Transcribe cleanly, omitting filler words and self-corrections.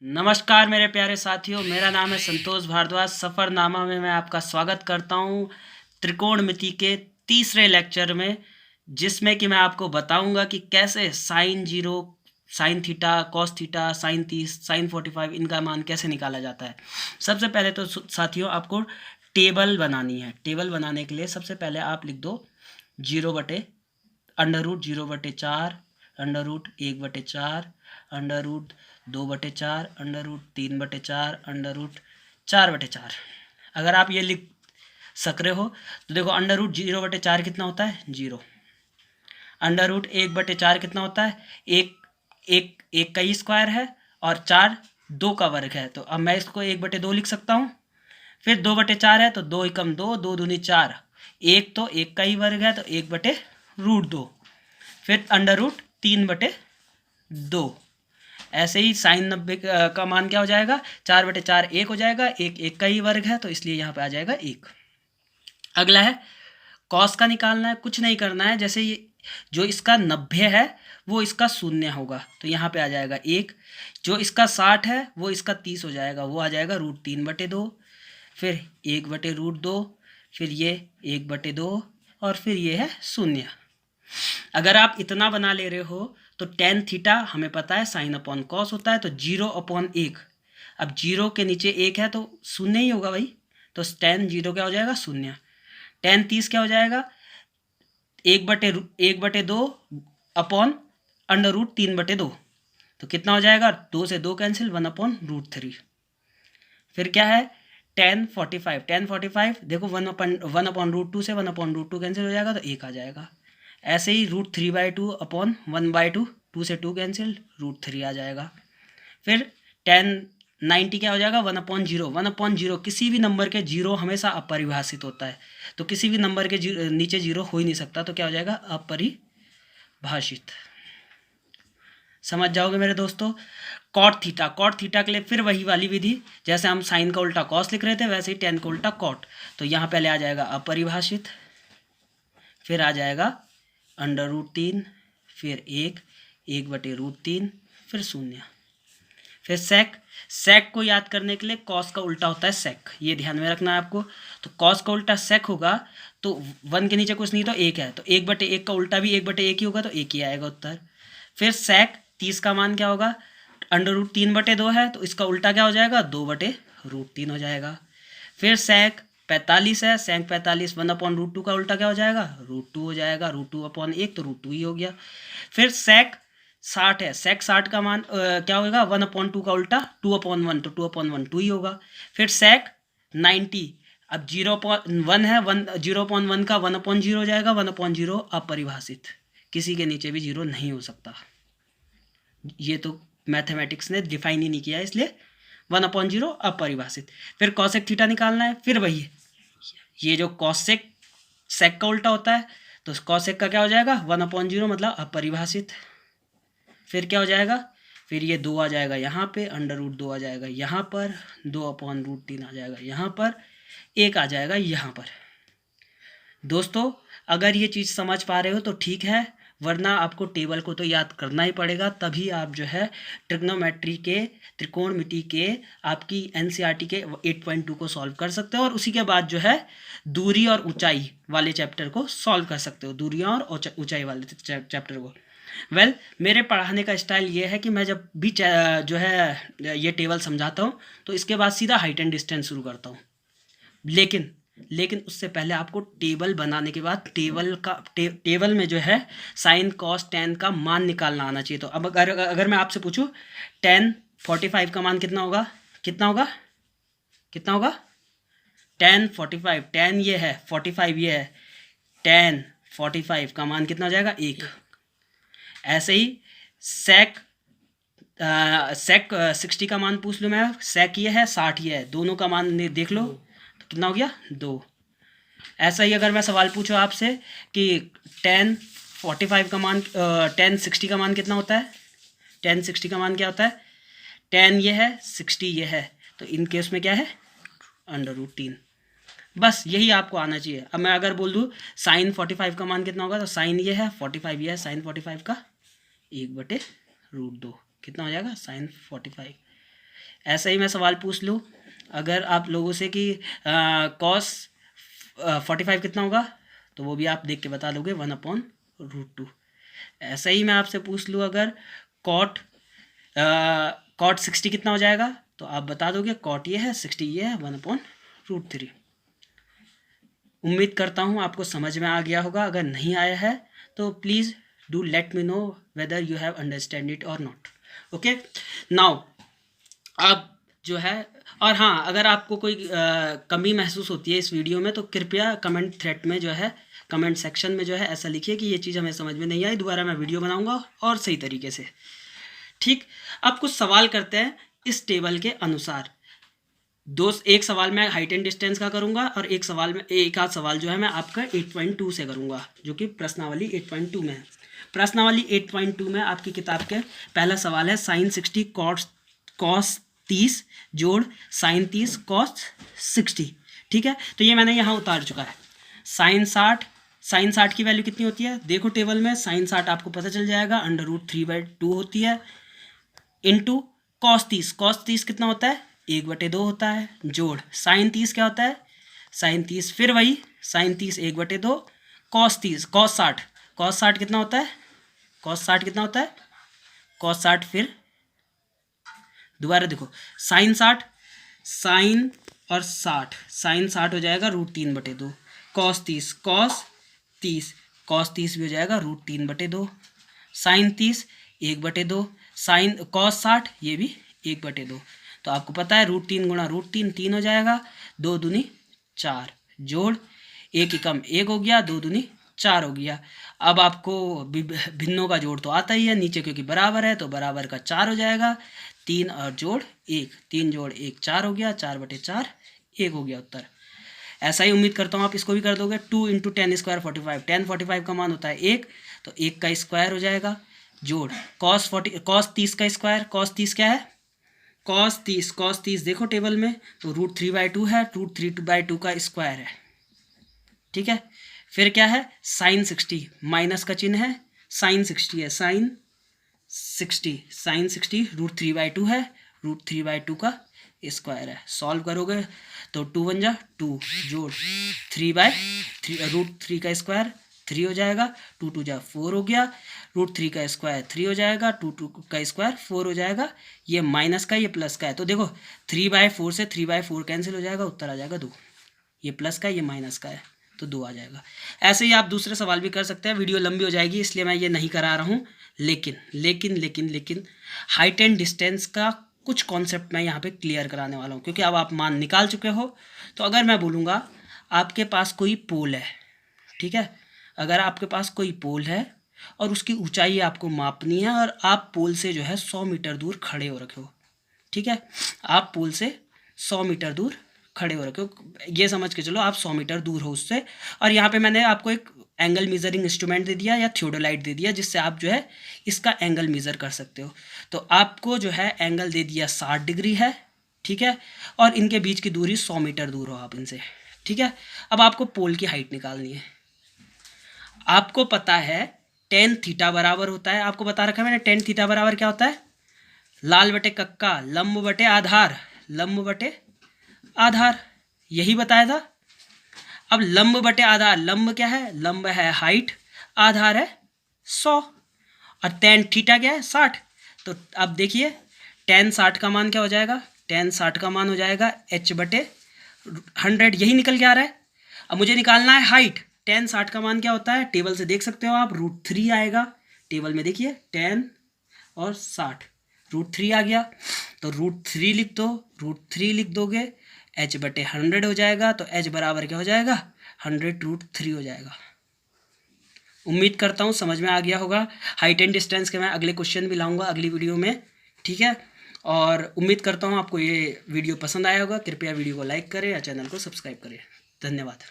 नमस्कार मेरे प्यारे साथियों, मेरा नाम है संतोष भारद्वाज। सफ़रनामा में मैं आपका स्वागत करता हूँ त्रिकोणमिति के तीसरे लेक्चर में, जिसमें कि मैं आपको बताऊंगा कि कैसे sine zero, sine theta, cos theta, sine 30, sine 45 इनका मान कैसे निकाला जाता है। सबसे पहले तो साथियों आपको टेबल बनानी है। टेबल बनाने के लिए सबसे पहले आप लिख दो 0/√0/4, √1/4, √2/4, √3/4, √4/4। अगर आप ये लिख सक रहे हो तो देखो √0/4 कितना होता है? 0। √1/4 कितना होता है? एक। एक एक का ही स्क्वायर है और 4 2 का वर्ग है, तो अब मैं इसको 1/2 लिख सकता हूँ। फिर 2/4 है तो 2 एकम 2, 2 दूनी 4। एक तो एक का ही वर्ग है तो 1/√2। फिर √3/2। ऐसे ही साइन 90 का मान क्या हो जाएगा? 4/4 1 हो जाएगा। एक एक का ही वर्ग है तो इसलिए यहाँ पे आ जाएगा 1। अगला है कॉस का निकालना है। कुछ नहीं करना है, जैसे ये जो इसका 90 है वो इसका 0 होगा तो यहाँ पे आ जाएगा 1। जो इसका 60 है वो इसका 30 हो जाएगा, वो आ जाएगा √3/2। फिर 1/√2, फिर ये 1/2 और फिर ये है 0। अगर आप इतना बना ले रहे हो तो टेन थीटा हमें पता है साइन अपॉन कॉस होता है, तो 0/1। अब 0 के नीचे 1 है तो 0 ही होगा भाई, तो टेन 0 क्या हो जाएगा? 0। टेन 30 क्या हो जाएगा? 1/2 अपॉन √3/2। तो कितना हो जाएगा? 2 से 2 कैंसिल, 1/√3। फिर क्या है? टेन 45। टेन 45 देखो 1/√2 से 1/√2 कैंसिल हो जाएगा तो 1 आ जाएगा। ऐसे ही √3/2 अपॉन 1/2, 2 से 2 कैंसिल, √3 आ जाएगा। फिर टेन 90 क्या हो जाएगा? 1/0। 1/0 किसी भी नंबर के जीरो हमेशा अपरिभाषित होता है, तो किसी भी नंबर के नीचे जीरो हो ही नहीं सकता, तो क्या हो जाएगा? अपरिभाषित। समझ जाओगे मेरे दोस्तों। कॉट थीटा, कॉट थीटा के लिए फिर वही वाली विधि, जैसे हम साइन का उल्टा कॉस लिख रहे थे वैसे ही टेन का उल्टा कॉट। तो यहाँ पहले आ जाएगा अपरिभाषित, फिर आ जाएगा √3, फिर 1/√3, फिर 0। फिर सेक, सेक को याद करने के लिए कॉस का उल्टा होता है सेक, ये ध्यान में रखना है आपको। तो कॉस का उल्टा सेक होगा, तो 1 के नीचे कुछ नहीं तो 1 है, तो 1/1 का उल्टा भी 1/1 ही होगा, तो 1 ही आएगा उत्तर। फिर सेक 30 का मान क्या होगा? √3/2 है तो इसका उल्टा क्या हो जाएगा? 2/√3 हो जाएगा। फिर सेक 45 है, सेक 45 1/√2 का उल्टा क्या हो जाएगा? √2 हो जाएगा। √2/1 तो √2 ही हो गया। फिर सेक 60 है, सेक 60 का मान क्या होगा? 1/2 का उल्टा 2/1, तो 2/1 2 ही होगा। फिर सेक 90, अब 0.1 है, 0/1 का 1/0 हो जाएगा। 1/0 अपरिभाषित, किसी के नीचे भी जीरो नहीं हो सकता। ये तो मैथमेटिक्स ने डिफाइन ही नहीं किया, इसलिए 1/0 अपरिभाषित। फिर कॉसेक थीटा निकालना है, फिर वही ये जो कॉसेक सेक का उल्टा होता है, तो कॉसेक का क्या हो जाएगा? 1/0 मतलब अपरिभाषित। फिर क्या हो जाएगा? फिर ये 2 आ जाएगा यहाँ पे, √2 आ जाएगा यहाँ पर, 2/√3 आ जाएगा यहाँ पर, 1 आ जाएगा यहाँ पर। दोस्तों अगर ये चीज़ समझ पा रहे हो तो ठीक है, वरना आपको टेबल को तो याद करना ही पड़ेगा, तभी आप जो है ट्रिग्नोमेट्री के, त्रिकोणमिति के, आपकी एनसीईआरटी के 8.2 को सॉल्व कर सकते हो, और उसी के बाद जो है दूरी और ऊंचाई वाले चैप्टर को सॉल्व कर सकते हो, दूरियां और ऊंचाई वाले चैप्टर को। मेरे पढ़ाने का स्टाइल ये है कि मैं जब भी जो है ये टेबल समझाता हूँ तो इसके बाद सीधा हाइट एंड डिस्टेंस शुरू करता हूँ। लेकिन उससे पहले आपको टेबल बनाने के बाद टेबल में जो है साइन कॉस टेन का मान निकालना आना चाहिए। तो अब अगर मैं आपसे पूछूं टेन 45 का मान कितना होगा? कितना होगा? कितना होगा? टेन 45, टेन ये है, 45 ये है, टेन 45 का मान कितना हो जाएगा? 1। ऐसे ही सेक सेक 60 का मान पूछ लो, मैं सेक ये है, 60 ये है, दोनों का मान देख लो तो कितना हो गया? 2। ऐसा ही अगर मैं सवाल पूछूं आपसे कि टेन 45 का मान, टेन 60 का मान कितना होता है? टेन 60 का मान क्या होता है? टेन ये है, 60 ये है, तो इन केस में क्या है? √3। बस यही आपको आना चाहिए। अब मैं अगर बोल दूँ साइन 45 का मान कितना होगा, तो साइन ये है, 45 ये है, साइन 45 का 1/√2 कितना हो जाएगा? साइन 45। ऐसा ही मैं सवाल पूछ लूँ अगर आप लोगों से कि कॉस 45 कितना होगा, तो वो भी आप देख के बता दोगे 1/√2। ऐसा ही मैं आपसे पूछ लूँ अगर कॉट 60 कितना हो जाएगा, तो आप बता दोगे कॉट ये है, 60 ये है, 1/√3। उम्मीद करता हूँ आपको समझ में आ गया होगा। अगर नहीं आया है तो please do let me know whether you have understand it और नॉट। ओके, नाउ अब जो है, और हाँ, अगर आपको कोई कमी महसूस होती है इस वीडियो में तो कृपया कमेंट थ्रेड में जो है, कमेंट सेक्शन में जो है ऐसा लिखिए कि ये चीज़ हमें समझ में नहीं आई, दोबारा मैं वीडियो बनाऊंगा और सही तरीके से। ठीक, अब कुछ सवाल करते हैं इस टेबल के अनुसार। एक सवाल मैं हाइट एंड डिस्टेंस का करूंगा और एक आध सवाल जो है मैं आपका 8.2 से करूंगा, जो कि प्रश्नावली 8.2 में है। प्रश्नावली 8.2 में आपकी किताब के पहला सवाल है साइन 60 कॉस 30 जोड़ साइन 30 कॉस 60। ठीक है, तो ये मैंने यहाँ उतार चुका है। साइन 60 की वैल्यू कितनी होती है, देखो टेबल में, साइन 60 आपको पता चल जाएगा, √3/2 होती है, इंटू कॉस 30 कितना होता है, 1/2 होता है, जोड़ साइन 30 क्या होता है, साइन 30 फिर वही साइन 30 1/2, कॉस 60 कितना होता है, कॉस 60 फिर दोबारा देखो साइन 60 हो जाएगा √3/2, कॉस 30 भी हो जाएगा √3/2, साइन 30 1/2, साइन कॉस 60 ये भी 1/2। तो आपको पता है √3 गुणा √3 3 हो जाएगा, 2 दूनी 4, जोड़ 1 एकम 1 हो गया, 2 दूनी 4 हो गया। अब आपको भिन्नों का जोड़ तो आता ही है, नीचे क्योंकि बराबर है तो बराबर का 4 हो जाएगा, 3 और जोड़ 1, 3 जोड़ 1 4 हो गया, 4/4 1 हो गया उत्तर। ऐसा ही उम्मीद करता हूँ आप इसको भी कर दोगे। 2 × 10² 45, 10/45 का मान होता है 1, तो 1 का स्क्वायर हो जाएगा, जोड़ कॉस 30 का स्क्वायर, कॉस 30 क्या है, कॉस 30 देखो टेबल में, तो √3/2 है, √3/2 का स्क्वायर है। ठीक है, फिर क्या है, साइन 60 माइनस का चिन्ह है, साइन 60 है, साइन 60 √3/2 है, √3/2 का स्क्वायर है। सॉल्व करोगे तो 2 × 1 = 2, जोड़ 3/3 √3 का स्क्वायर 3 हो जाएगा, 2 × 2 = 4 हो गया, √3 का स्क्वायर 3 हो जाएगा, 2 का स्क्वायर 4 हो जाएगा, ये माइनस का ये प्लस का है, तो देखो 3/4 से 3/4 कैंसिल हो जाएगा, उत्तर आ जाएगा 2। ये प्लस का ये माइनस का है, तो 2 आ जाएगा। ऐसे ही आप दूसरे सवाल भी कर सकते हैं, वीडियो लंबी हो जाएगी इसलिए मैं ये नहीं करा रहा हूँ, लेकिन हाइट एंड डिस्टेंस का कुछ कॉन्सेप्ट मैं यहाँ पे क्लियर कराने वाला हूँ, क्योंकि अब आप मान निकाल चुके हो। तो अगर मैं बोलूँगा आपके पास कोई पोल है, ठीक है, अगर आपके पास कोई पोल है और उसकी ऊंचाई आपको मापनी है और आप पोल से जो है 100 मीटर दूर खड़े हो रखे हो, ठीक है, आप पोल से 100 मीटर दूर खड़े हो रखे हो, ये समझ के चलो आप 100 मीटर दूर हो उससे, और यहाँ पे मैंने आपको एक एंगल मेजरिंग इंस्ट्रूमेंट दे दिया या थियोडोलाइट दे दिया, जिससे आप जो है इसका एंगल मेज़र कर सकते हो। तो आपको जो है एंगल दे दिया 60 डिग्री है, ठीक है, और इनके बीच की दूरी 100 मीटर दूर हो आप इनसे, ठीक है। अब आपको पोल की हाइट निकालनी है। आपको पता है tan थीटा बराबर होता है, आपको बता रखा है मैंने, tan थीटा बराबर क्या होता है, लाल बटे कक्का लंब बटे आधार, यही बताया था। अब लंब बटे आधार, लंब क्या है, लंब है हाइट, आधार है 100, और tan थीटा क्या है 60। तो अब देखिए tan 60 का मान क्या हो जाएगा, tan 60 का मान हो जाएगा h/100, यही निकल के आ रहा है। अब मुझे निकालना है हाइट, tan 60 का मान क्या होता है, टेबल से देख सकते हो आप, √3 आएगा, टेबल में देखिए tan और 60 √3 आ गया, तो √3 लिख दो, √3 लिख दोगे h/100 हो जाएगा, तो h बराबर क्या हो जाएगा 100√3 हो जाएगा। उम्मीद करता हूँ समझ में आ गया होगा। हाइट एंड डिस्टेंस के मैं अगले क्वेश्चन भी लाऊंगा अगली वीडियो में, ठीक है, और उम्मीद करता हूँ आपको ये वीडियो पसंद आया होगा। कृपया वीडियो को लाइक करें या चैनल को सब्सक्राइब करें। धन्यवाद।